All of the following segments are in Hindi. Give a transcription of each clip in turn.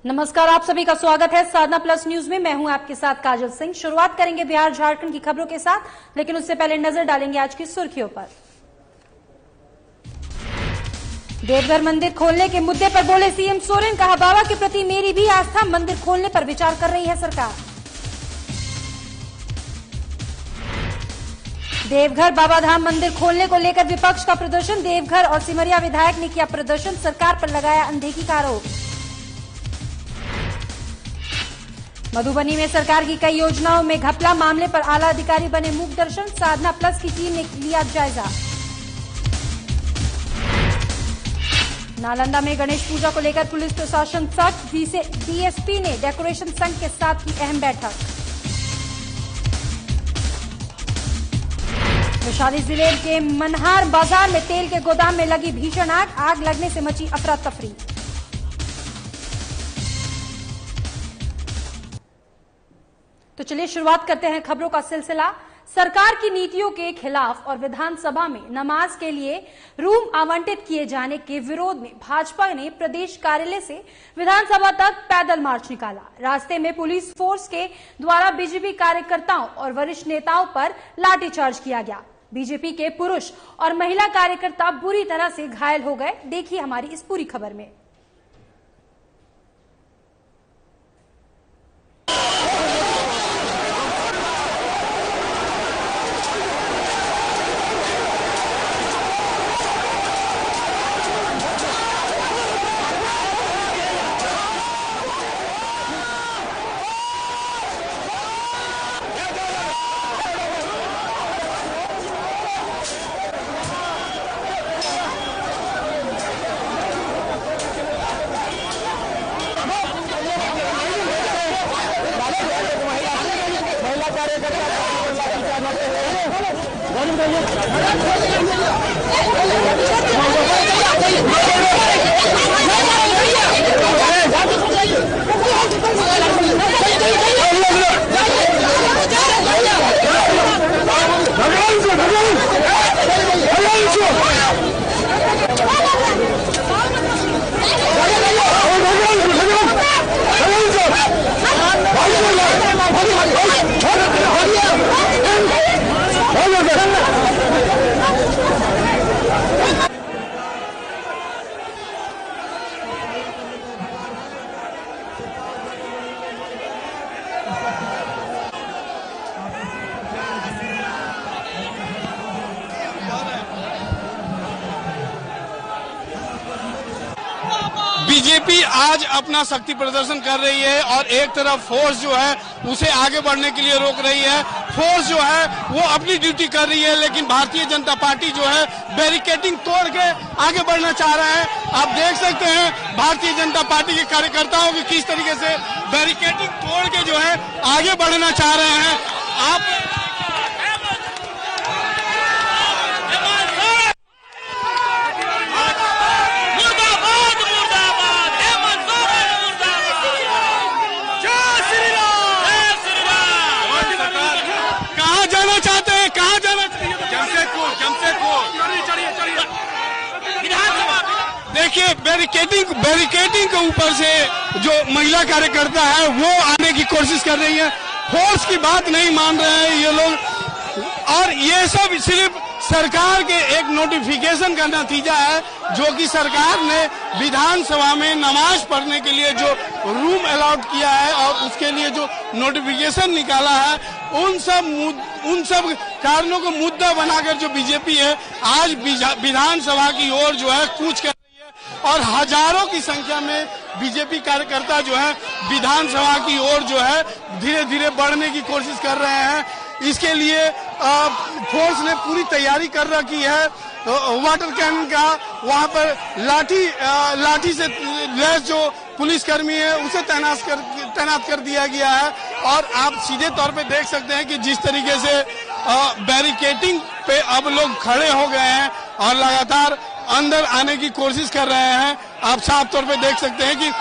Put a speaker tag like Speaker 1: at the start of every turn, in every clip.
Speaker 1: नमस्कार, आप सभी का स्वागत है साधना प्लस न्यूज में। मैं हूं आपके साथ काजल सिंह। शुरुआत करेंगे बिहार झारखंड की खबरों के साथ, लेकिन उससे पहले नजर डालेंगे आज की सुर्खियों पर। देवघर मंदिर खोलने के मुद्दे पर बोले सीएम सोरेन, कहा बाबा के प्रति मेरी भी आस्था, मंदिर खोलने पर विचार कर रही है सरकार। देवघर बाबाधाम मंदिर खोलने को लेकर विपक्ष का प्रदर्शन। देवघर और सिमरिया विधायक ने किया प्रदर्शन, सरकार पर लगाया अनदेखी का आरोप। मधुबनी में सरकार की कई योजनाओं में घपला, मामले पर आला अधिकारी बने मूक दर्शन। साधना प्लस की टीम ने लिया जायजा। नालंदा में गणेश पूजा को लेकर पुलिस प्रशासन सख्त, डीएसपी ने डेकोरेशन संघ के साथ की अहम बैठक। वैशाली जिले के मनहार बाजार में तेल के गोदाम में लगी भीषण आग लगने से मची अफरा तफरी। तो चलिए शुरुआत करते हैं खबरों का सिलसिला। सरकार की नीतियों के खिलाफ और विधानसभा में नमाज के लिए रूम आवंटित किए जाने के विरोध में भाजपा ने प्रदेश कार्यालय से विधानसभा तक पैदल मार्च निकाला। रास्ते में पुलिस फोर्स के द्वारा बीजेपी कार्यकर्ताओं और वरिष्ठ नेताओं पर लाठीचार्ज किया गया। बीजेपी के पुरुष और महिला कार्यकर्ता बुरी तरह से घायल हो गए। देखिए हमारी इस पूरी खबर में।
Speaker 2: बीजेपी आज अपना शक्ति प्रदर्शन कर रही है और एक तरफ फोर्स जो है उसे आगे बढ़ने के लिए रोक रही है। फोर्स जो है वो अपनी ड्यूटी कर रही है, लेकिन भारतीय जनता पार्टी जो है बैरिकेडिंग तोड़ के आगे बढ़ना चाह रहा है। आप देख सकते हैं भारतीय जनता पार्टी के कार्यकर्ताओं की किस तरीके से बैरिकेडिंग तोड़ के जो है आगे बढ़ना चाह रहे हैं। आप देखिए बैरिकेडिंग के ऊपर से जो महिला कार्यकर्ता है वो आने की कोशिश कर रही है। फोर्स की बात नहीं मान रहे हैं ये लोग, और ये सब सिर्फ सरकार के एक नोटिफिकेशन का नतीजा है, जो कि सरकार ने विधानसभा में नमाज पढ़ने के लिए जो रूम अलॉट किया है और उसके लिए जो नोटिफिकेशन निकाला है, उन सब कारणों को मुद्दा बनाकर जो बीजेपी है आज विधानसभा की ओर जो है कूच कर रही है और हजारों की संख्या में बीजेपी कार्यकर्ता जो है विधानसभा की ओर जो है धीरे धीरे बढ़ने की कोशिश कर रहे हैं। इसके लिए फोर्स ने पूरी तैयारी कर रखी है। वाटर कैनन का वहां पर लाठी से लैस जो पुलिसकर्मी है उसे तैनात कर दिया गया है। और आप सीधे तौर पे देख सकते हैं कि जिस तरीके से बैरिकेडिंग पे अब लोग खड़े हो गए हैं और लगातार अंदर आने की कोशिश कर रहे हैं। आप साफ तौर पे देख सकते हैं कि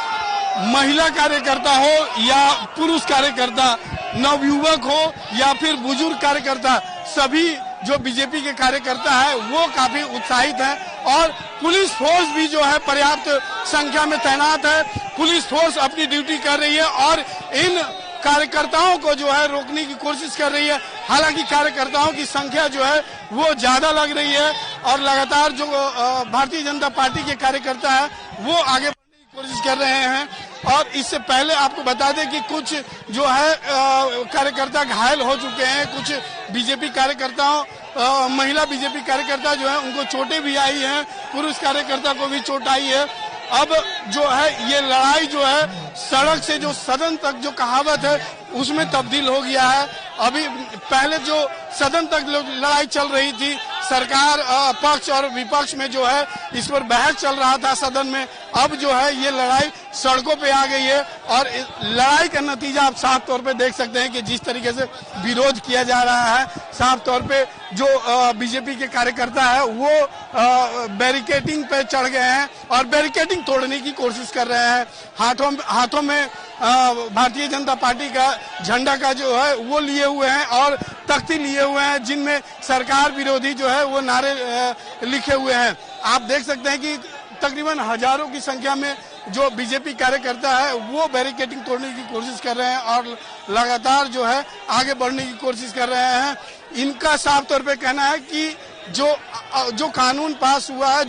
Speaker 2: महिला कार्यकर्ता हो या पुरुष कार्यकर्ता, नवयुवक हो या फिर बुजुर्ग कार्यकर्ता, सभी जो बीजेपी के कार्यकर्ता है वो काफी उत्साहित है और पुलिस फोर्स भी जो है पर्याप्त संख्या में तैनात है। पुलिस फोर्स अपनी ड्यूटी कर रही है और इन कार्यकर्ताओं को जो है रोकने की कोशिश कर रही है। हालांकि कार्यकर्ताओं की संख्या जो है वो ज्यादा लग रही है और लगातार जो भारतीय जनता पार्टी के कार्यकर्ता है वो आगे बढ़ने की कोशिश कर रहे हैं। और इससे पहले आपको बता दें कि कुछ जो है कार्यकर्ता घायल हो चुके हैं। कुछ बीजेपी कार्यकर्ताओं महिला बीजेपी कार्यकर्ता जो है उनको चोटें भी आई हैं, पुरुष कार्यकर्ता को भी चोट आई है। अब जो है ये लड़ाई जो है सड़क से जो सदन तक जो कहावत है उसमें तब्दील हो गया है। अभी पहले जो सदन तक लड़ाई चल रही थी, सरकार पक्ष और विपक्ष में जो है इस पर बहस चल रहा था सदन में, अब जो है ये लड़ाई सड़कों पे आ गई है। और लड़ाई का नतीजा आप साफ तौर पे देख सकते हैं कि जिस तरीके से विरोध किया जा रहा है, साफ तौर पे जो बीजेपी के कार्यकर्ता है वो बैरिकेडिंग पे चढ़ गए हैं और बैरिकेडिंग तोड़ने की कोशिश कर रहे हैं। हाथों में भारतीय जनता पार्टी का झंडा का जो है वो लिए हुए हैं और तख्ती लिए हुए हैं जिनमें सरकार विरोधी जो है वो नारे लिखे हुए हैं। आप देख सकते हैं कि तकरीबन हजारों की संख्या में जो बीजेपी कार्यकर्ता है वो बैरिकेडिंग तोड़ने की कोशिश कर रहे हैं और लगातार जो है आगे बढ़ने की कोशिश कर रहे हैं। इनका साफ तौर पे कहना है कि जो कानून पास हुआ है,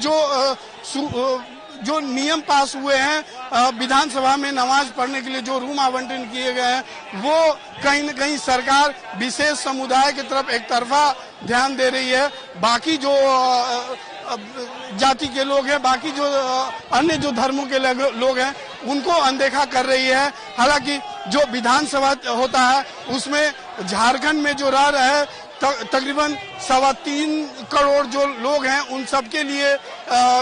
Speaker 2: जो नियम पास हुए हैं विधानसभा में नमाज पढ़ने के लिए जो रूम आवंटन किए गए हैं, वो कहीं न कहीं सरकार विशेष समुदाय की तरफ एक तरफा ध्यान दे रही है। बाकी जो जाति के लोग हैं, बाकी जो अन्य जो धर्मों के लोग हैं उनको अनदेखा कर रही है। हालांकि जो विधानसभा होता है उसमें झारखंड में जो रह रहे तकरीबन 3.25 करोड़ जो लोग हैं उन सबके लिए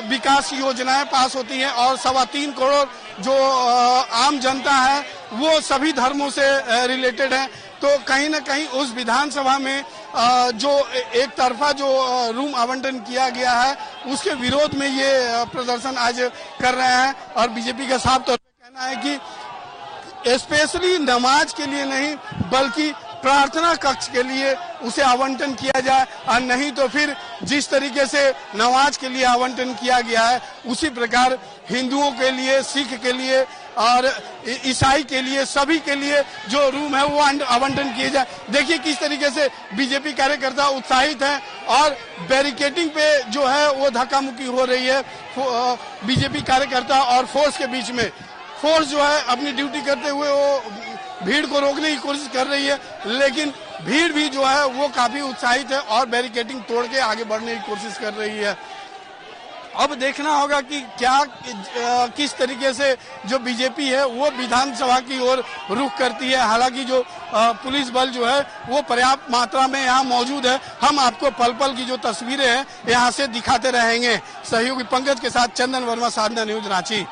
Speaker 2: विकास योजनाएं पास होती हैं और 3.25 करोड़ जो आम जनता है वो सभी धर्मों से रिलेटेड है। तो कहीं न कहीं उस विधानसभा में जो एक तरफा जो रूम आवंटन किया गया है उसके विरोध में ये प्रदर्शन आज कर रहे हैं। और बीजेपी का साफ तौर पर कहना है कि स्पेशली नमाज के लिए नहीं बल्कि प्रार्थना कक्ष के लिए उसे आवंटन किया जाए और नहीं तो फिर जिस तरीके से नमाज के लिए आवंटन किया गया है उसी प्रकार हिंदुओं के लिए, सिख के लिए और ईसाई के लिए, सभी के लिए जो रूम है वो आवंटन किए जाए। देखिए किस तरीके से बीजेपी कार्यकर्ता उत्साहित हैं और बैरिकेडिंग पे जो है वो धक्का मुक्की हो रही है बीजेपी कार्यकर्ता और फोर्स के बीच में। फोर्स जो है अपनी ड्यूटी करते हुए वो भीड़ को रोकने की कोशिश कर रही है, लेकिन भीड़ भी जो है वो काफी उत्साहित है और बैरिकेडिंग तोड़ के आगे बढ़ने की कोशिश कर रही है। अब देखना होगा कि क्या किस तरीके से जो बीजेपी है वो विधानसभा की ओर रुख करती है। हालांकि जो पुलिस बल जो है वो पर्याप्त मात्रा में यहाँ मौजूद है। हम आपको पल पल की जो तस्वीरें हैं यहाँ से दिखाते रहेंगे। सहयोगी पंकज के साथ चंदन वर्मा, साधना न्यूज, रांची।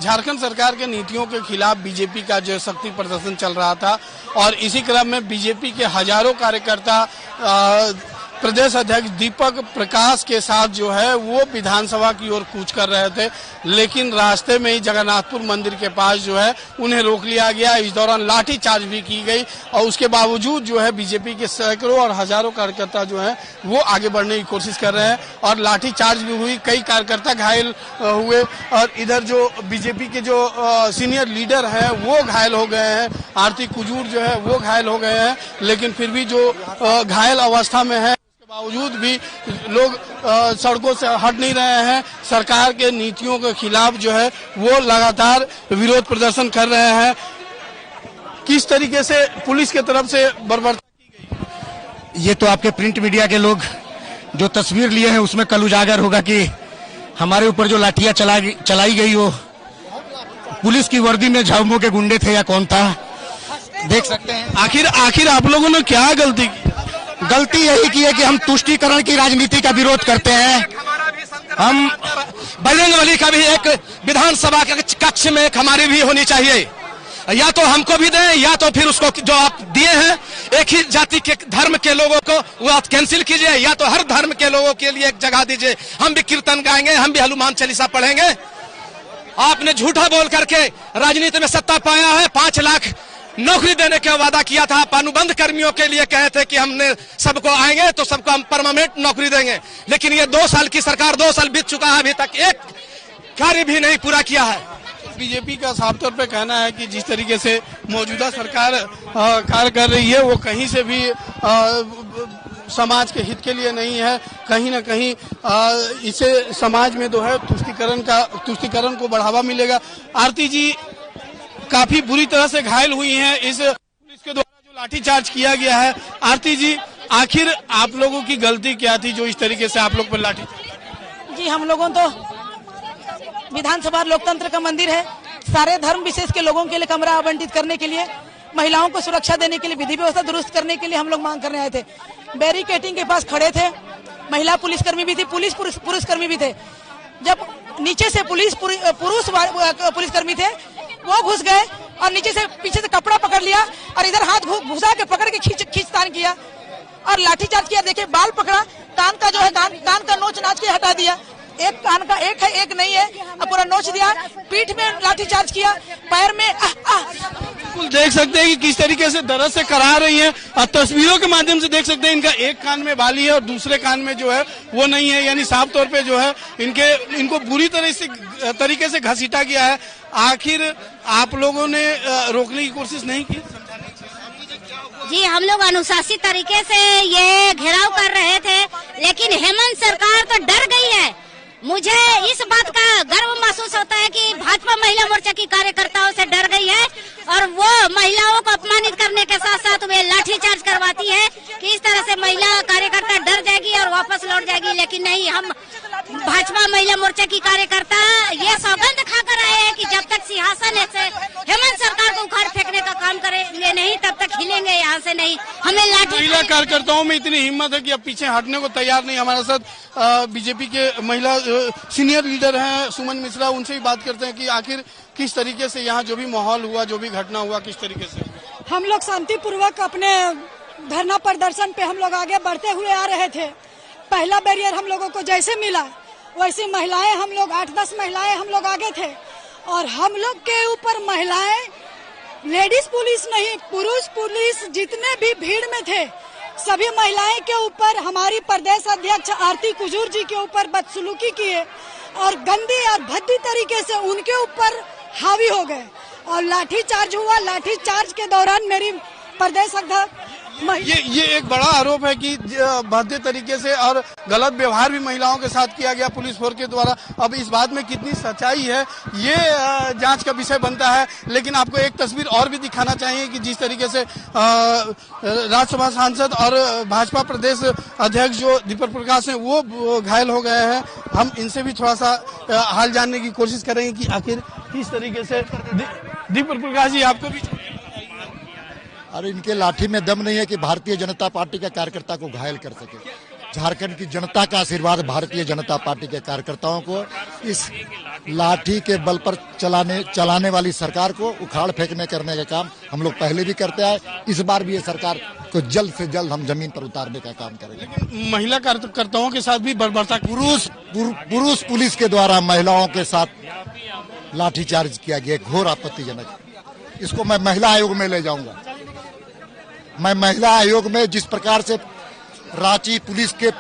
Speaker 2: झारखंड सरकार के नीतियों के खिलाफ बीजेपी का जो शक्ति प्रदर्शन चल रहा था और इसी क्रम में बीजेपी के हजारों कार्यकर्ता प्रदेश अध्यक्ष दीपक प्रकाश के साथ जो है वो विधानसभा की ओर कूच कर रहे थे, लेकिन रास्ते में ही जगन्नाथपुर मंदिर के पास जो है उन्हें रोक लिया गया। इस दौरान लाठीचार्ज भी की गई और उसके बावजूद जो है बीजेपी के सैकड़ों और हजारों कार्यकर्ता जो है वो आगे बढ़ने की कोशिश कर रहे हैं और लाठीचार्ज भी हुई। कई कार्यकर्ता घायल हुए और इधर जो बीजेपी के जो सीनियर लीडर हैं वो घायल हो गए हैं। आरती कुजूर जो है वो घायल हो गए हैं, लेकिन फिर भी जो घायल अवस्था में है बावजूद भी लोग सड़कों से हट नहीं रहे हैं। सरकार के नीतियों के खिलाफ जो है वो लगातार विरोध प्रदर्शन कर रहे हैं। किस तरीके से पुलिस की तरफ से बर्बरता की गई,
Speaker 3: ये तो आपके प्रिंट मीडिया के लोग जो तस्वीर लिए हैं उसमें कल उजागर होगा कि हमारे ऊपर जो लाठियां चलाई गई वो पुलिस की वर्दी में झामुमो के गुंडे थे या कौन था, देख सकते हैं।
Speaker 2: आखिर आप लोगों ने क्या गलती की?
Speaker 3: गलती यही की है कि हम तुष्टीकरण की राजनीति का विरोध करते हैं। हम
Speaker 4: बजरंगबली का भी एक विधानसभा के कक्ष में एक हमारी भी होनी चाहिए, या तो हमको भी दें या तो फिर उसको जो आप दिए हैं एक ही जाति के धर्म के लोगों को वो आप कैंसिल कीजिए, या तो हर धर्म के लोगों के लिए एक जगह दीजिए। हम भी कीर्तन गाएंगे, हम भी हनुमान चालीसा पढ़ेंगे। आपने झूठा बोल करके राजनीति में सत्ता पाया है। 5 लाख नौकरी देने का वादा किया था, आप अनुबंध कर्मियों के लिए कहे थे कि हमने सबको आएंगे तो सबको हम परमानेंट नौकरी देंगे, लेकिन ये 2 साल की सरकार 2 साल बीत चुका है, अभी तक एक कार्य भी नहीं पूरा किया है।
Speaker 2: बीजेपी का साफ तौर पे कहना है कि जिस तरीके से मौजूदा सरकार कार्य कर रही है वो कहीं से भी समाज के हित के लिए नहीं है। कहीं ना कहीं इसे समाज में जो है तुष्टीकरण को बढ़ावा मिलेगा। आरती जी काफी बुरी तरह से घायल हुई हैं इस पुलिस के द्वारा जो लाठीचार्ज किया गया है। आरती जी, आखिर आप लोगों की गलती क्या थी जो इस तरीके से आप लोग पर लाठी?
Speaker 5: जी, हम लोगों तो विधानसभा लोकतंत्र का मंदिर है, सारे धर्म विशेष के लोगों के लिए कमरा आवंटित करने के लिए, महिलाओं को सुरक्षा देने के लिए, विधि व्यवस्था दुरुस्त करने के लिए हम लोग मांग करने आए थे। बैरिकेटिंग के पास खड़े थे, महिला पुलिसकर्मी भी थी, पुरुषकर्मी भी थे। जब नीचे से पुरुष पुलिसकर्मी थे वो घुस गए और नीचे से पीछे से कपड़ा पकड़ लिया और इधर हाथ घुसा के पकड़ के खींचतान किया और लाठीचार्ज किया। देखिए, बाल पकड़ा, कान का जो है कान का नोच नाच के हटा दिया। एक कान का एक है, एक नहीं है, अब पूरा नोच दिया। पीठ में लाठीचार्ज किया, पैर में
Speaker 2: बिल्कुल देख सकते हैं कि किस तरीके से दर्द से करा रही हैं और तस्वीरों के माध्यम से देख सकते हैं इनका एक कान में बाली है और दूसरे कान में जो है वो नहीं है, यानी साफ तौर पे जो है इनको बुरी तरीके से घसीटा गया है। आखिर आप लोगों ने रोकने की कोशिश नहीं की?
Speaker 6: जी, हम लोग अनुशासित तरीके से ये घेराव कर रहे थे, लेकिन हेमंत सरकार तो डर गई है। मुझे इस बात का गर्व महसूस होता है कि भाजपा महिला मोर्चा की कार्यकर्ताओं से डर गई है और वो महिलाओं को अपमानित करने के साथ साथ वे लाठीचार्ज करवाती है कि इस तरह से महिला कार्यकर्ता डर जाएगी और वापस लौट जाएगी। लेकिन नहीं, हम भाजपा महिला मोर्चा की कार्यकर्ता ये सौगंध खाकर आए हैं कि जब तक सिंहासन से हेमंत सरकार को उखाड़ फेंकने का काम करेंगे नहीं, तब तक हिलेंगे यहाँ से नहीं। हमें लाठी
Speaker 2: महिला कार्यकर्ताओं में इतनी हिम्मत है कि अब पीछे हटने को तैयार नहीं। हमारे साथ बीजेपी के महिला सीनियर लीडर हैं सुमन मिश्रा, उनसे ही बात करते हैं कि आखिर किस तरीके से यहाँ जो भी माहौल हुआ, जो भी घटना हुआ, किस तरीके से
Speaker 7: हम लोग शांतिपूर्वक अपने धरना प्रदर्शन पे हम लोग आगे बढ़ते हुए आ रहे थे। पहला बैरियर हम लोगों को जैसे मिला वैसी महिलाएं, हम लोग 8-10 महिलाएं हम लोग आगे थे और हम लोग के ऊपर महिलाएं, लेडीज पुलिस नहीं, पुरुष पुलिस जितने भी भीड़ में थे सभी महिलाएं के ऊपर हमारी प्रदेश अध्यक्ष आरती कुजूर जी के ऊपर बदसलूकी किए और गंदी और भद्दी तरीके से उनके ऊपर हावी हो गए और लाठीचार्ज हुआ। लाठीचार्ज के दौरान मेरी प्रदेश अध्यक्ष
Speaker 2: ये एक बड़ा आरोप है कि भद्दे तरीके से और गलत व्यवहार भी महिलाओं के साथ किया गया पुलिस फोर्स के द्वारा। अब इस बात में कितनी सच्चाई है ये जांच का विषय बनता है, लेकिन आपको एक तस्वीर और भी दिखाना चाहिए कि जिस तरीके से राज्यसभा सांसद और भाजपा प्रदेश अध्यक्ष जो दीपक प्रकाश हैं वो घायल हो गए हैं। हम इनसे भी थोड़ा सा हाल जानने की कोशिश करेंगे कि आखिर किस तरीके से। दीपक प्रकाश जी, आपको भी
Speaker 3: और इनके लाठी में दम नहीं है कि भारतीय जनता पार्टी के कार्यकर्ता को घायल कर सके। झारखंड की जनता का आशीर्वाद भारतीय जनता पार्टी के कार्यकर्ताओं को इस लाठी के बल पर चलाने वाली सरकार को उखाड़ फेंकने करने का काम हम लोग पहले भी करते आए। इस बार भी ये सरकार को जल्द से जल्द हम जमीन पर उतारने का काम करेंगे।
Speaker 2: महिला कार्यकर्ताओं के साथ भी बर्बरता,
Speaker 3: पुरुष पुलिस के द्वारा महिलाओं के साथ लाठीचार्ज किया गया, घोर आपत्तिजनक। इसको मैं महिला आयोग में ले जाऊंगा। मैं महिला आयोग में जिस प्रकार से रांची पुलिस के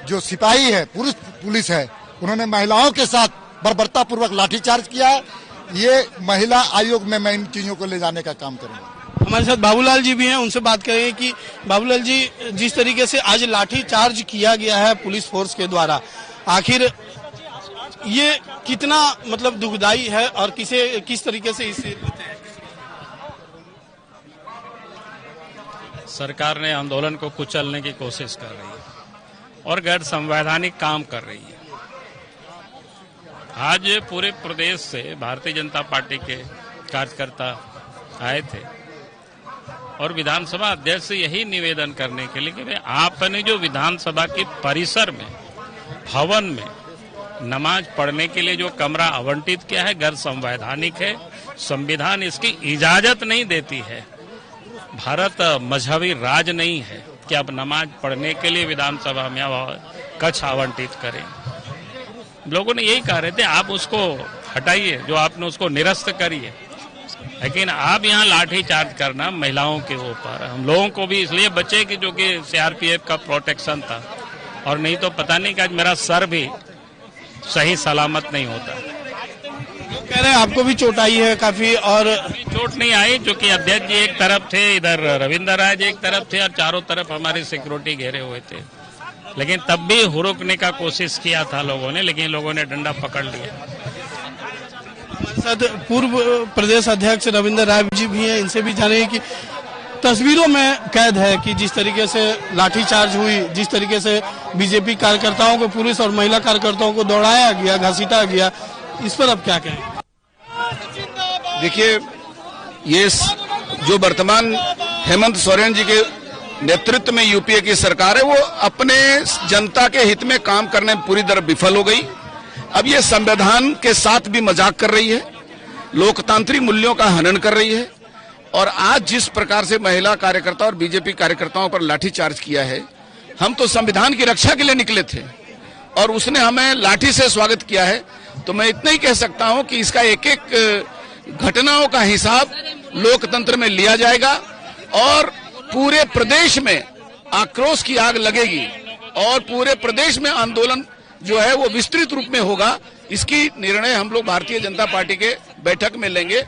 Speaker 3: जो सिपाही है, पुरुष पुलिस है, उन्होंने महिलाओं के साथ बर्बरता पूर्वक लाठीचार्ज किया, ये महिला आयोग में मैं इन चीजों को ले जाने का काम करूंगा।
Speaker 2: हमारे साथ बाबूलाल जी भी हैं, उनसे बात करेंगे कि बाबूलाल जी, जिस तरीके से आज लाठीचार्ज किया गया है पुलिस फोर्स के द्वारा, आखिर ये कितना मतलब दुखदाई है और किस तरीके से इसे
Speaker 8: सरकार ने आंदोलन को कुचलने की कोशिश कर रही है और गैर संवैधानिक काम कर रही है। आज पूरे प्रदेश से भारतीय जनता पार्टी के कार्यकर्ता आए थे और विधानसभा अध्यक्ष से यही निवेदन करने के लिए कि आपने जो विधानसभा के परिसर में भवन में नमाज पढ़ने के लिए जो कमरा आवंटित किया है गैर संवैधानिक है। संविधान इसकी इजाजत नहीं देती है। भारत मजहबी राज नहीं है कि आप नमाज पढ़ने के लिए विधानसभा में कक्ष आवंटित करें। लोगों ने यही कह रहे थे आप उसको हटाइए, जो आपने उसको निरस्त करिए, लेकिन आप यहाँ लाठी चार्ज करना महिलाओं के ऊपर हम लोगों को भी इसलिए बचे कि जो कि सीआरपीएफ का प्रोटेक्शन था, और नहीं तो पता नहीं कि आज मेरा सर भी सही सलामत नहीं होता।
Speaker 2: कह रहे हैं आपको भी चोट आई है काफी, और
Speaker 8: चोट नहीं आई, जो कि अध्यक्ष जी एक तरफ थे, इधर रविंद्र राय जी एक तरफ थे और चारों तरफ हमारे सिक्योरिटी घेरे हुए थे, लेकिन तब भी हुरुकने का कोशिश किया था लोगों ने, लेकिन लोगों ने डंडा पकड़ लिया।
Speaker 2: हमारे साथ पूर्व प्रदेश अध्यक्ष रविंद्र राय जी भी हैं, इनसे भी जाने कि तस्वीरों में कैद है कि जिस तरीके से लाठीचार्ज हुई, जिस तरीके से बीजेपी कार्यकर्ताओं को, पुलिस और महिला कार्यकर्ताओं को दौड़ाया गया, घसीटा गया, इस पर अब क्या कहें?
Speaker 9: देखिए, ये जो वर्तमान हेमंत सोरेन जी के नेतृत्व में यूपीए की सरकार है, वो अपने जनता के हित में काम करने में पूरी तरह विफल हो गई। अब ये संविधान के साथ भी मजाक कर रही है, लोकतांत्रिक मूल्यों का हनन कर रही है, और आज जिस प्रकार से महिला कार्यकर्ता और बीजेपी कार्यकर्ताओं पर लाठीचार्ज किया है, हम तो संविधान की रक्षा के लिए निकले थे और उसने हमें लाठी से स्वागत किया है। तो मैं इतना ही कह सकता हूं कि इसका एक एक घटनाओं का हिसाब लोकतंत्र में लिया जाएगा और पूरे प्रदेश में आक्रोश की आग लगेगी और पूरे प्रदेश में आंदोलन जो है वो विस्तृत रूप में होगा। इसकी निर्णय हम लोग भारतीय जनता पार्टी के बैठक में लेंगे।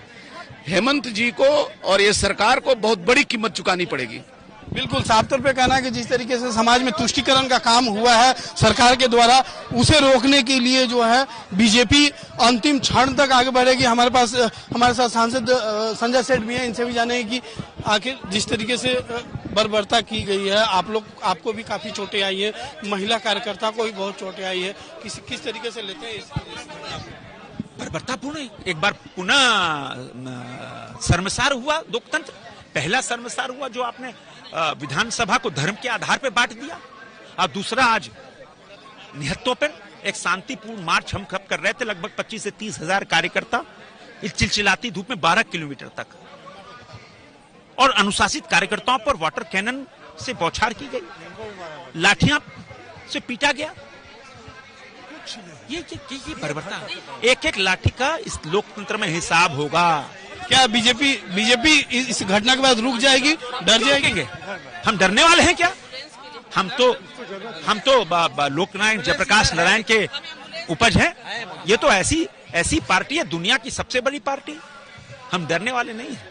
Speaker 9: हेमंत जी को और ये सरकार को बहुत बड़ी कीमत चुकानी पड़ेगी।
Speaker 2: बिल्कुल साफ तौर पे कहना है कि जिस तरीके से समाज में तुष्टीकरण का काम हुआ है सरकार के द्वारा, उसे रोकने के लिए जो है बीजेपी अंतिम क्षण तक आगे बढ़ेगी। हमारे साथ सांसद संजय सेठ भी हैं, इनसे भी जानेंगे कि आखिर जिस तरीके से बर्बरता की गई है, आपको भी काफी चोटें आई है, महिला कार्यकर्ता को भी बहुत चोटें आई है, किस तरीके से लेते हैं?
Speaker 10: बर्बरतापूर्ण एक बार पुनः शर्मसार हुआ लोकतंत्र। पहला शर्मसार हुआ जो आपने विधानसभा को धर्म के आधार पर बांट दिया, और दूसरा आज निहत्तों पर एक शांतिपूर्ण मार्च हम कब कर रहे थे, लगभग 25 से 30 हजार कार्यकर्ता इस चिलचिलाती धूप में 12 किलोमीटर तक, और अनुशासित कार्यकर्ताओं पर वाटर कैनन से बौछार की गई, लाठियां से पीटा गया। ये बर्बरता, एक एक लाठी का इस लोकतंत्र में हिसाब होगा।
Speaker 2: क्या बीजेपी इस घटना के बाद रुक जाएगी, डर जाएगी?
Speaker 10: हम डरने वाले हैं क्या? हम तो लोकनायक जयप्रकाश नारायण के उपज हैं। ये तो ऐसी पार्टी है, दुनिया की सबसे बड़ी पार्टी। हम डरने वाले नहीं हैं,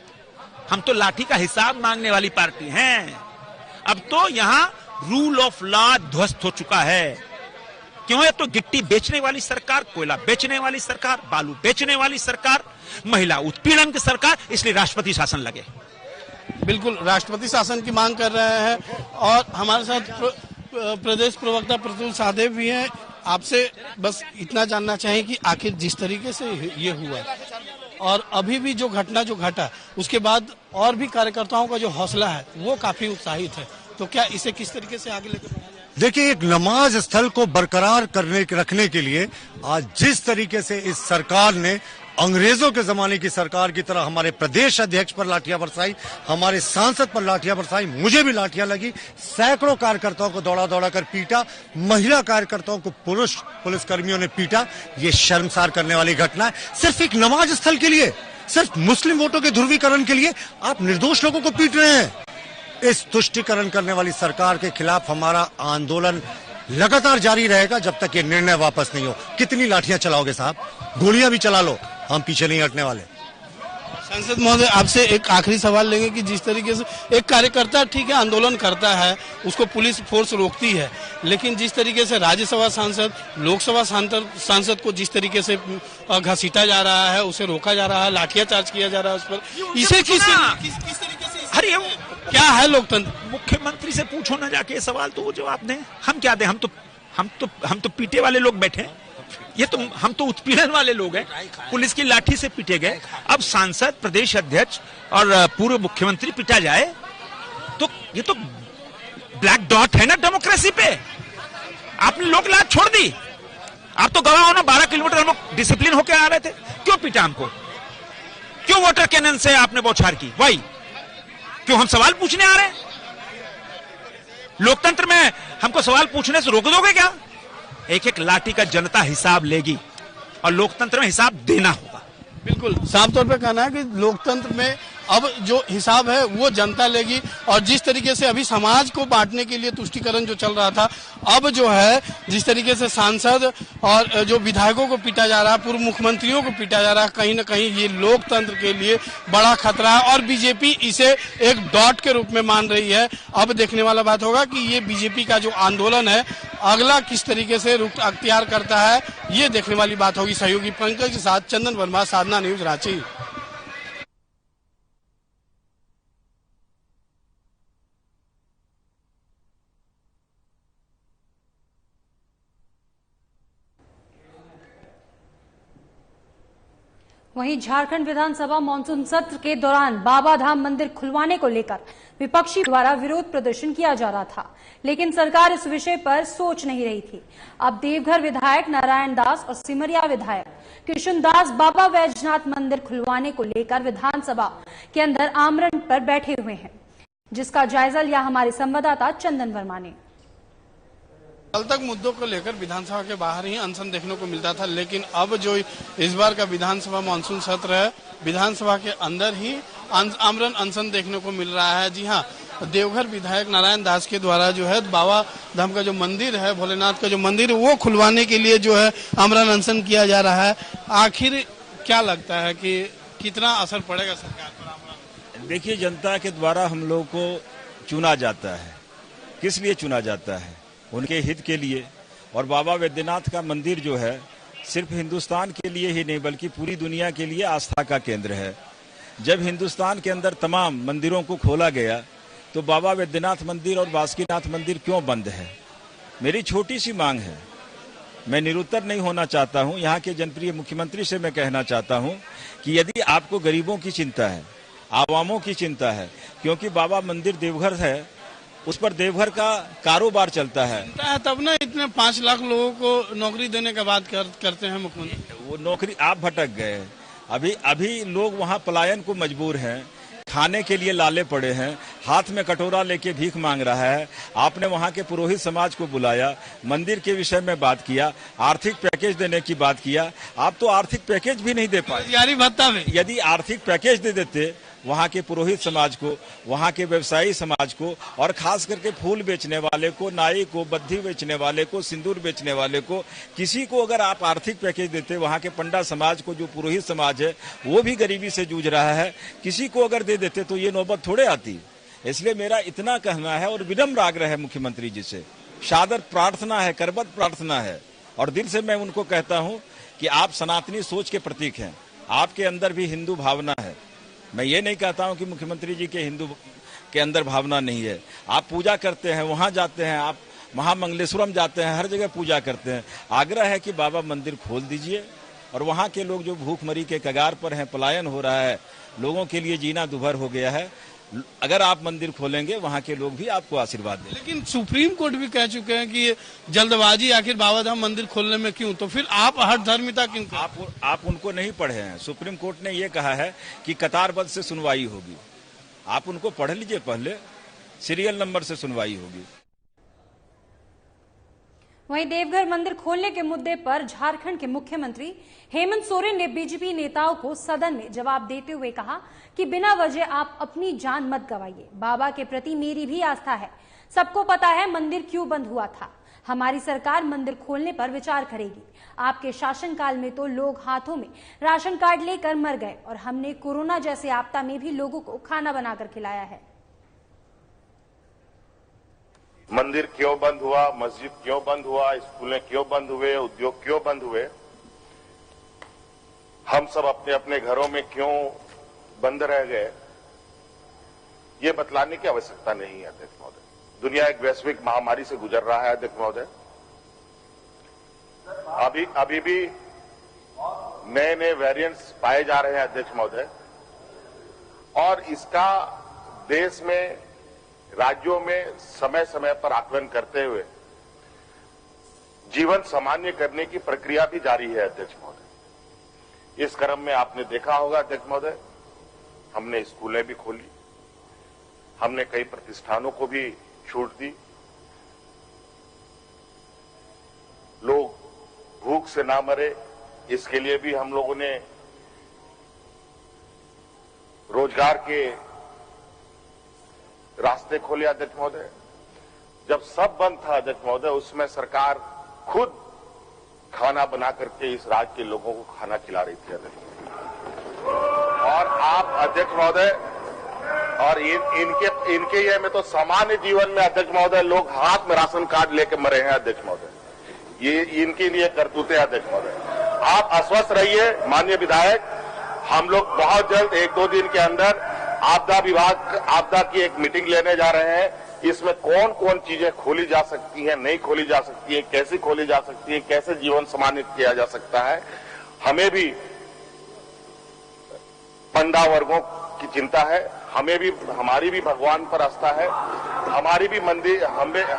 Speaker 10: हम तो लाठी का हिसाब मांगने वाली पार्टी हैं। अब तो यहाँ रूल ऑफ लॉ ध्वस्त हो चुका है। क्यों है? तो गिट्टी बेचने वाली सरकार, कोयला बेचने वाली सरकार, बालू बेचने वाली सरकार, महिला उत्पीड़न की सरकार, इसलिए राष्ट्रपति शासन लगे।
Speaker 2: बिल्कुल राष्ट्रपति शासन की मांग कर रहे हैं। और हमारे साथ प्रदेश प्रवक्ता प्रतुल साहदेव भी हैं। आपसे बस इतना जानना चाहिए कि आखिर जिस तरीके से ये हुआ और अभी भी जो घटा उसके बाद और भी कार्यकर्ताओं का जो हौसला है वो काफी उत्साहित है, तो क्या इसे किस तरीके से आगे लेकर?
Speaker 3: देखिए, एक नमाज स्थल को बरकरार रखने के लिए आज जिस तरीके से इस सरकार ने अंग्रेजों के जमाने की सरकार की तरह हमारे प्रदेश अध्यक्ष पर लाठियां बरसाई, हमारे सांसद पर लाठियां बरसाई, मुझे भी लाठियां लगी, सैकड़ों कार्यकर्ताओं को दौड़ा कर पीटा, महिला कार्यकर्ताओं को पुलिस कर्मियों ने पीटा। ये शर्मसार करने वाली घटना है। सिर्फ एक नमाज स्थल के लिए, सिर्फ मुस्लिम वोटों के ध्रुवीकरण के लिए आप निर्दोष लोगों को पीट रहे हैं। इस तुष्टीकरण करने वाली सरकार के खिलाफ हमारा आंदोलन लगातार जारी रहेगा जब तक ये निर्णय वापस नहीं हो। कितनी लाठियां चलाओगे साहब? गोलियां भी चला लो, हम पीछे नहीं हटने वाले।
Speaker 2: सांसद महोदय, आपसे एक आखिरी सवाल लेंगे कि जिस तरीके से एक कार्यकर्ता ठीक है आंदोलन करता है, उसको पुलिस फोर्स रोकती है, लेकिन जिस तरीके से राज्यसभा सांसद, लोकसभा सांसद को जिस तरीके से घसीटा जा रहा है, उसे रोका जा रहा है, लाठियाचार्ज किया जा रहा है उस पर, इसे किस तरीके से?
Speaker 10: अरे
Speaker 2: क्या है लोकतंत्र?
Speaker 10: मुख्यमंत्री से पूछो ना जाके सवाल, तो वो जवाब दें। हम क्या दें? हम तो पीटे वाले लोग बैठे, ये तो हम तो उत्पीड़न वाले लोग हैं, पुलिस की लाठी से पीटे गए। अब सांसद, प्रदेश अध्यक्ष और पूर्व मुख्यमंत्री पिटा जाए तो ये तो ब्लैक डॉट है ना डेमोक्रेसी पे। आपने लोक लाज छोड़ दी। आप तो गवाह हो ना, 12 किलोमीटर हम लोग डिसिप्लिन होके आ रहे थे, क्यों पीटा हमको? क्यों वाटर कैनन से आपने बौछार की? वही क्यों हम सवाल पूछने आ रहे हैं? लोकतंत्र में हमको सवाल पूछने से रोक दोगे क्या? एक एक लाठी का जनता हिसाब लेगी और लोकतंत्र में हिसाब देना होगा।
Speaker 2: बिल्कुल साफ तौर पे कहना है कि लोकतंत्र में अब जो हिसाब है वो जनता लेगी। और जिस तरीके से अभी समाज को बांटने के लिए तुष्टीकरण जो चल रहा था, अब जो है जिस तरीके से सांसद और जो विधायकों को पीटा जा रहा है, पूर्व मुख्यमंत्रियों को पीटा जा रहा है, कहीं ना कहीं ये लोकतंत्र के लिए बड़ा खतरा है और बीजेपी इसे एक डॉट के रूप में मान रही है। अब देखने वाला बात होगा कि ये बीजेपी का जो आंदोलन है अगला किस तरीके से रुख अख्तियार करता है, ये देखने वाली बात होगी। सहयोगी पंकज के साथ चंदन वर्मा, साधना न्यूज, रांची।
Speaker 1: वहीं झारखंड विधानसभा मानसून सत्र के दौरान बाबा धाम मंदिर खुलवाने को लेकर विपक्षी द्वारा विरोध प्रदर्शन किया जा रहा था, लेकिन सरकार इस विषय पर सोच नहीं रही थी। अब देवघर विधायक नारायण दास और सिमरिया विधायक कृष्ण दास बाबा वैजनाथ मंदिर खुलवाने को लेकर विधानसभा के अंदर आमरण पर बैठे हुए हैं, जिसका जायजा लिया हमारे संवाददाता चंदन वर्मा ने।
Speaker 2: कल तक मुद्दों को लेकर विधानसभा के बाहर ही अनशन देखने को मिलता था, लेकिन अब जो इस बार का विधानसभा मानसून सत्र है, विधानसभा के अंदर ही आमरण अनशन देखने को मिल रहा है। जी हाँ, देवघर विधायक नारायण दास के द्वारा जो है बाबा धाम का जो मंदिर है, भोलेनाथ का जो मंदिर है, वो खुलवाने के लिए जो है आमरण अनशन किया जा रहा है। आखिर क्या लगता है कि कितना असर पड़ेगा सरकार पर?
Speaker 11: देखिए, जनता के द्वारा हम लोग को चुना जाता है। किस लिए चुना जाता है? उनके हित के लिए। और बाबा वैद्यनाथ का मंदिर जो है सिर्फ हिंदुस्तान के लिए ही नहीं बल्कि पूरी दुनिया के लिए आस्था का केंद्र है। जब हिंदुस्तान के अंदर तमाम मंदिरों को खोला गया तो बाबा वैद्यनाथ मंदिर और बासुकीनाथ मंदिर क्यों बंद है? मेरी छोटी सी मांग है, मैं निरुत्तर नहीं होना चाहता हूं। यहाँ के जनप्रिय मुख्यमंत्री से मैं कहना चाहता हूं कि यदि आपको गरीबों की चिंता है, आवामों की चिंता है, क्योंकि बाबा मंदिर देवघर है, उस पर देवघर का कारोबार चलता है,
Speaker 2: तब ना इतने 5 लाख लोगों को नौकरी देने का बात करते हैं मुख्यमंत्री।
Speaker 11: वो नौकरी आप भटक गए। अभी लोग वहाँ पलायन को मजबूर हैं, खाने के लिए लाले पड़े हैं, हाथ में कटोरा लेके भीख मांग रहा है। आपने वहाँ के पुरोहित समाज को बुलाया, मंदिर के विषय में बात किया, आर्थिक पैकेज देने की बात किया। आप तो आर्थिक पैकेज भी नहीं दे पाए।
Speaker 2: यारी भत्ता में
Speaker 11: यदि आर्थिक पैकेज दे देते वहाँ के पुरोहित समाज को, वहाँ के व्यवसायी समाज को, और खास करके फूल बेचने वाले को, नाई को, बद्धी बेचने वाले को, सिंदूर बेचने वाले को, किसी को अगर आप आर्थिक पैकेज देते, वहाँ के पंडा समाज को, जो पुरोहित समाज है वो भी गरीबी से जूझ रहा है, किसी को अगर दे देते तो ये नौबत थोड़े आती। इसलिए मेरा इतना कहना है और विनम्र आग्रह है मुख्यमंत्री जी से, सादर प्रार्थना है, करबद्ध प्रार्थना है, और दिल से मैं उनको कहता हूँ कि आप सनातनी सोच के प्रतीक हैं, आपके अंदर भी हिंदू भावना है। मैं ये नहीं कहता हूं कि मुख्यमंत्री जी के हिंदू के अंदर भावना नहीं है। आप पूजा करते हैं, वहां जाते हैं, आप महामंगलेश्वरम जाते हैं, हर जगह पूजा करते हैं। आग्रह है कि बाबा मंदिर खोल दीजिए और वहां के लोग जो भूखमरी के कगार पर हैं, पलायन हो रहा है, लोगों के लिए जीना दुभर हो गया है, अगर आप मंदिर खोलेंगे वहां के लोग भी आपको आशीर्वाद देंगे।
Speaker 2: लेकिन सुप्रीम कोर्ट भी कह चुके हैं कि ये जल्दबाजी आखिर बाबा धाम मंदिर खोलने में क्यों? तो फिर आप हठ धर्मिता क्यों?
Speaker 11: आप उनको नहीं पढ़े हैं। सुप्रीम कोर्ट ने ये कहा है कि कतारबद्ध से सुनवाई होगी। आप उनको पढ़ लीजिए, पहले सीरियल नंबर से सुनवाई होगी।
Speaker 1: वहीं देवघर मंदिर खोलने के मुद्दे पर झारखंड के मुख्यमंत्री हेमंत सोरेन ने बीजेपी नेताओं को सदन में जवाब देते हुए कहा कि बिना वजह आप अपनी जान मत गवाइए। बाबा के प्रति मेरी भी आस्था है, सबको पता है मंदिर क्यों बंद हुआ था। हमारी सरकार मंदिर खोलने पर विचार करेगी। आपके शासनकाल में तो लोग हाथों में राशन कार्ड लेकर मर गए और हमने कोरोना जैसे आपदा में भी लोगों को खाना बनाकर खिलाया है।
Speaker 12: मंदिर क्यों बंद हुआ, मस्जिद क्यों बंद हुआ, स्कूलें क्यों बंद हुए, उद्योग क्यों बंद हुए, हम सब अपने अपने घरों में क्यों बंद रह गए, ये बतलाने की आवश्यकता नहीं है अध्यक्ष महोदय। दुनिया एक वैश्विक महामारी से गुजर रहा है अध्यक्ष महोदय, अभी भी नए नए वेरिएंट्स पाए जा रहे हैं अध्यक्ष महोदय, और इसका देश में, राज्यों में समय समय पर आकलन करते हुए जीवन सामान्य करने की प्रक्रिया भी जारी है अध्यक्ष महोदय। इस क्रम में आपने देखा होगा अध्यक्ष महोदय, हमने स्कूलें भी खोली, हमने कई प्रतिष्ठानों को भी छूट दी, लोग भूख से ना मरे इसके लिए भी हम लोगों ने रोजगार के रास्ते खोले अध्यक्ष महोदय। जब सब बंद था अध्यक्ष महोदय, उसमें सरकार खुद खाना बना करके इस राज्य के लोगों को खाना खिला रही थी अध्यक्ष महोदय। और आप अध्यक्ष महोदय, और इनके ये में तो सामान्य जीवन में अध्यक्ष महोदय लोग हाथ में राशन कार्ड लेके मरे हैं अध्यक्ष महोदय। ये इनके लिए करतूते अध्यक्ष महोदय। आप आश्वस्त रहिए माननीय विधायक, हम लोग बहुत जल्द 1-2 दिन के अंदर आपदा की एक मीटिंग लेने जा रहे हैं। इसमें कौन कौन चीजें खोली जा सकती हैं, नहीं खोली जा सकती है, कैसे खोली जा सकती है, कैसे जीवन सामान्य किया जा सकता है, हमें भी पंडा वर्गों की चिंता है, हमारी भी भगवान पर आस्था है,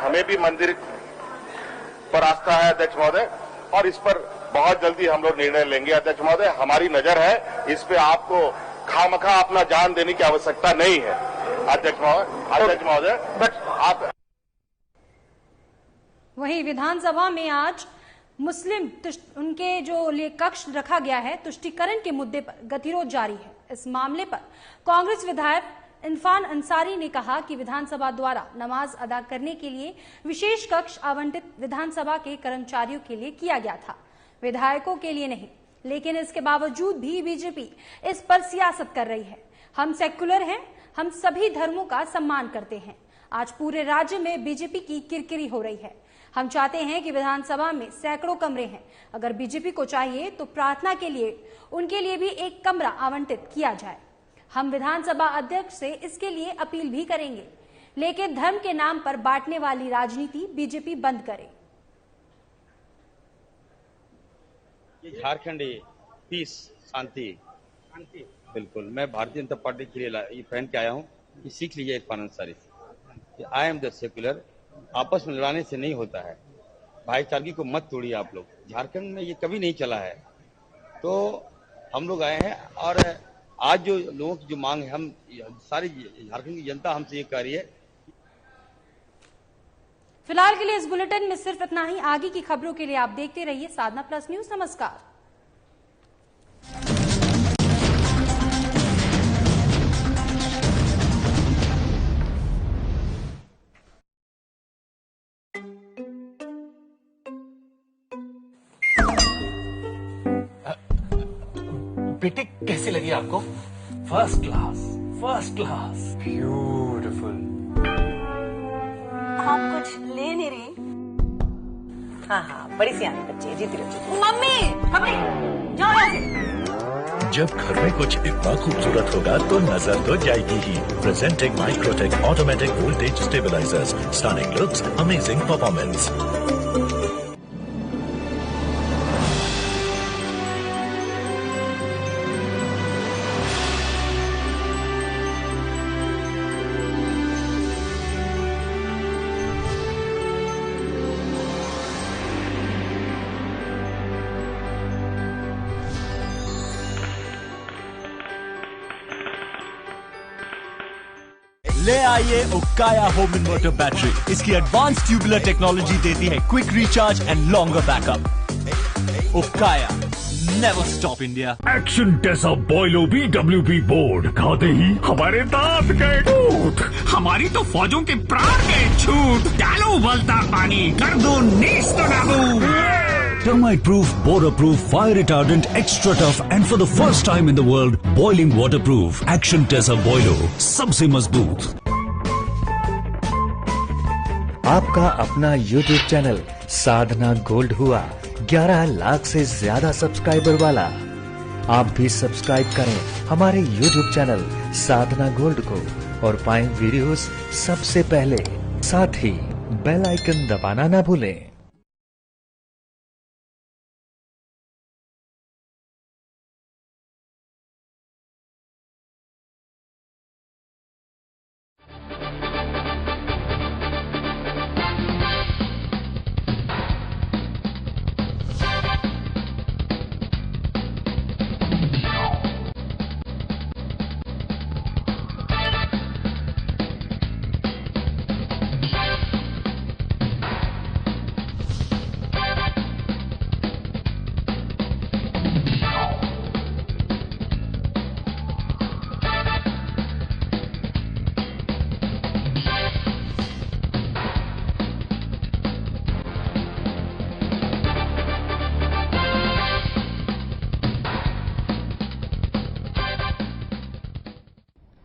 Speaker 12: हमें भी मंदिर पर आस्था है अध्यक्ष महोदय, और इस पर बहुत जल्दी हम लोग निर्णय लेंगे अध्यक्ष महोदय। हमारी नजर है इस पे, आपको खामखा अपना जान देने की आवश्यकता नहीं है अध्यक्ष महोदय। बट आप
Speaker 1: वहीं विधानसभा में आज मुस्लिम उनके जो लिए कक्ष रखा गया है, तुष्टीकरण के मुद्दे पर गतिरोध जारी है। इस मामले पर कांग्रेस विधायक इरफान अंसारी ने कहा कि विधानसभा द्वारा नमाज अदा करने के लिए विशेष कक्ष आवंटित विधानसभा के कर्मचारियों के लिए किया गया था, विधायकों के लिए नहीं। लेकिन इसके बावजूद भी बीजेपी इस पर सियासत कर रही है। हम सेक्युलर हैं, हम सभी धर्मों का सम्मान करते हैं। आज पूरे राज्य में बीजेपी की किरकिरी हो रही है। हम चाहते हैं कि विधानसभा में सैकड़ों कमरे हैं, अगर बीजेपी को चाहिए तो प्रार्थना के लिए उनके लिए भी एक कमरा आवंटित किया जाए। हम विधानसभा अध्यक्ष से इसके लिए अपील भी करेंगे, लेकिन धर्म के नाम पर बांटने वाली राजनीति बीजेपी बंद करे।
Speaker 13: ये झारखंड पीस, शांति, बिल्कुल। मैं भारतीय जनता पार्टी के लिए ये पहन के आया हूँ कि सीख लीजिए इरफान अंसारी से, आई एम द सेक्युलर। आपस में लड़ाने से नहीं होता है, भाईचारगी को मत तोड़िए आप लोग। झारखंड में ये कभी नहीं चला है, तो हम लोग आए हैं और आज जो लोगों की जो मांग है, हम सारी झारखंड की जनता हमसे ये कह रही है।
Speaker 1: फिलहाल के लिए इस बुलेटिन में सिर्फ इतना ही। आगे की खबरों के लिए आप देखते रहिए साधना प्लस न्यूज। नमस्कार।
Speaker 14: बेटे कैसी लगी आपको? First class, first class, beautiful.
Speaker 15: आप कुछ ले नहीं रही? हाँ, बड़ी सियानी बच्ची है, जीती रहती। मम्मी जाओ यहाँ से।
Speaker 16: जब घर में कुछ इतना खूबसूरत होगा तो नजर तो जाएगी ही। Presenting Microtek automatic voltage stabilisers, stunning looks, amazing performance.
Speaker 17: ले आइए उक्काया होम इन्वर्टर बैटरी। इसकी एडवांस ट्यूबुलर टेक्नोलॉजी देती है quick recharge and longer backup. उक्काया, never stop India.
Speaker 18: Action Tesa बॉयलो BWP बोर्ड खाते ही हमारे दांत गए टूट,
Speaker 19: हमारी तो फौजों के प्राण गए छूट। डालो उबलता पानी, कर दो नेस्त नाबूद।
Speaker 17: Termite proof, border proof, fire retardant, extra tough and for the first time in the world, boiling waterproof. Action Tesa Boilo, सबसे मजबूत।
Speaker 20: आपका अपना YouTube चैनल साधना गोल्ड हुआ 11 लाख से ज्यादा सब्सक्राइबर वाला। आप भी सब्सक्राइब करें हमारे YouTube चैनल साधना गोल्ड को और पाएं वीडियोस सबसे पहले। साथ ही बेल आइकन दबाना ना भूलें।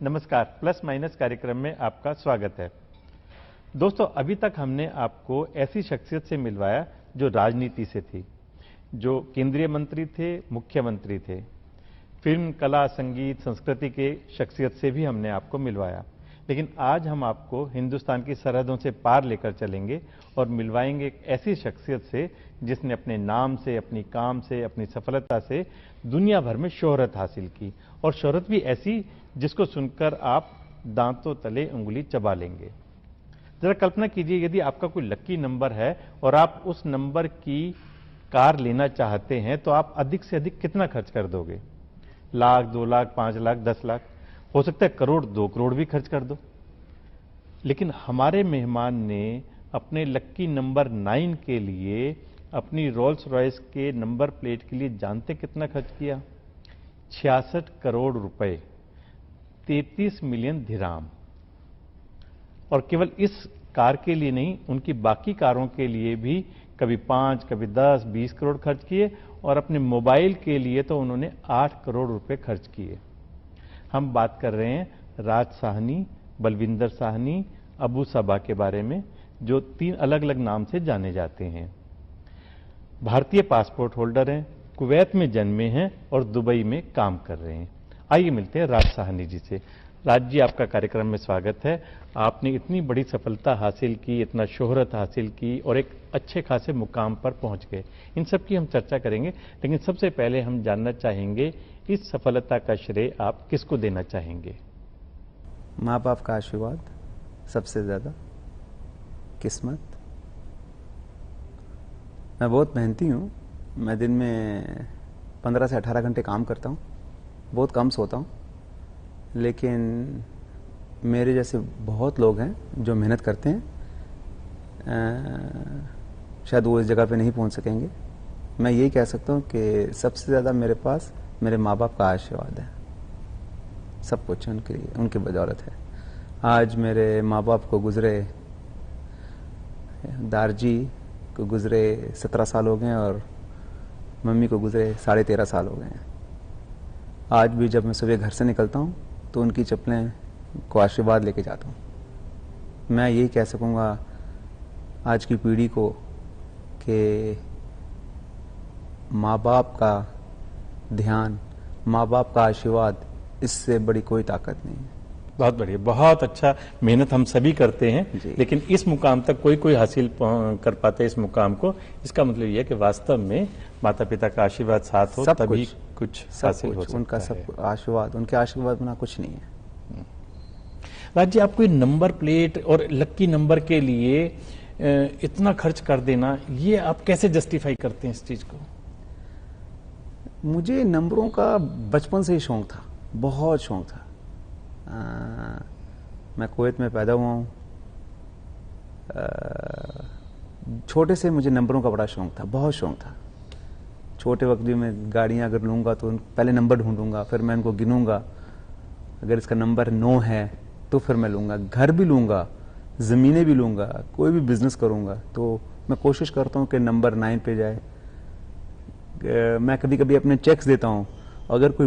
Speaker 21: नमस्कार, प्लस माइनस कार्यक्रम में आपका स्वागत है। दोस्तों, अभी तक हमने आपको ऐसी शख्सियत से मिलवाया जो राजनीति से थी, जो केंद्रीय मंत्री थे, मुख्यमंत्री थे। फिल्म, कला, संगीत, संस्कृति के शख्सियत से भी हमने आपको मिलवाया। लेकिन आज हम आपको हिंदुस्तान की सरहदों से पार लेकर चलेंगे और मिलवाएंगे एक ऐसी शख्सियत से जिसने अपने नाम से, अपनी काम से, अपनी सफलता से दुनिया भर में शोहरत हासिल की, और शोहरत भी ऐसी जिसको सुनकर आप दांतों तले उंगली चबा लेंगे। जरा कल्पना कीजिए, यदि आपका कोई लकी नंबर है और आप उस नंबर की कार लेना चाहते हैं तो आप अधिक से अधिक कितना खर्च कर दोगे? लाख, 2 लाख, 5 लाख, 10 लाख, हो सकता है करोड़, 2 करोड़ भी खर्च कर दो। लेकिन हमारे मेहमान ने अपने लक्की नंबर 9 के लिए, अपनी रोल्स रॉयस के नंबर प्लेट के लिए जानते कितना खर्च किया? 66 करोड़ रुपए, 33 मिलियन दिरहम। और केवल इस कार के लिए नहीं, उनकी बाकी कारों के लिए भी कभी 5, कभी 10, 20 करोड़ खर्च किए, और अपने मोबाइल के लिए तो उन्होंने 8 करोड़ रुपए खर्च किए। हम बात कर रहे हैं राज साहनी, बलविंदर साहनी, अबू सबा के बारे में, जो 3 अलग अलग नाम से जाने जाते हैं। भारतीय पासपोर्ट होल्डर हैं, कुवैत में जन्मे हैं और दुबई में काम कर रहे हैं। आइए मिलते हैं राज साहनी जी से। राज जी, आपका कार्यक्रम में स्वागत है। आपने इतनी बड़ी सफलता हासिल की, इतना शोहरत हासिल की और एक अच्छे खासे मुकाम पर पहुंच गए। इन सब की हम चर्चा करेंगे, लेकिन सबसे पहले हम जानना चाहेंगे इस सफलता का श्रेय आप किसको देना चाहेंगे?
Speaker 22: माँ बाप का आशीर्वाद सबसे ज्यादा, किस्मत। मैं बहुत मेहनती हूँ। मैं दिन में 15 से 18 घंटे काम करता हूँ, बहुत कम सोता हूँ। लेकिन मेरे जैसे बहुत लोग हैं जो मेहनत करते हैं, शायद वो इस जगह पे नहीं पहुंच सकेंगे। मैं यही कह सकता हूँ कि सबसे ज़्यादा मेरे पास मेरे माँ बाप का आशीर्वाद है। सब कुछ उनके लिए, उनकी बदौलत है। आज मेरे माँ बाप को गुजरे, दारजी को गुजरे 17 साल हो गए और मम्मी को गुजरे 13.5 साल हो गए हैं। आज भी जब मैं सुबह घर से निकलता हूँ तो उनकी चप्पलें को आशीर्वाद लेके जाता हूँ। मैं यही कह सकूँगा आज की पीढ़ी को कि माँ बाप का ध्यान, माँ बाप का आशीर्वाद, इससे बड़ी कोई ताकत नहीं है।
Speaker 21: बहुत बढ़िया, बहुत अच्छा। मेहनत हम सभी करते हैं, लेकिन इस मुकाम तक कोई हासिल कर पाता है इस मुकाम को। इसका मतलब यह है कि वास्तव में माता पिता का आशीर्वाद साथ हो तभी कुछ हासिल हो सकता है।
Speaker 22: उनका सब आशीर्वाद, उनके आशीर्वाद बिना कुछ नहीं है।
Speaker 21: राज जी, आपको नंबर प्लेट और लक्की नंबर के लिए इतना खर्च कर देना, ये आप कैसे जस्टिफाई करते हैं इस चीज को?
Speaker 22: मुझे नंबरों का बचपन से ही शौक था, बहुत शौक था। मैं कुवैत में पैदा हुआ हूँ। छोटे से मुझे नंबरों का बड़ा शौक था, बहुत शौक था। छोटे वक्त भी मैं गाड़ियाँ अगर लूँगा तो पहले नंबर ढूंढूंगा, फिर मैं उनको गिनूंगा। अगर इसका नंबर 9 है तो फिर मैं लूँगा। घर भी लूँगा, ज़मीनें भी लूँगा, कोई भी बिजनेस करूँगा तो मैं कोशिश करता हूँ कि नंबर 9 पे जाए। मैं कभी कभी अपने चेक्स देता हूँ, अगर कोई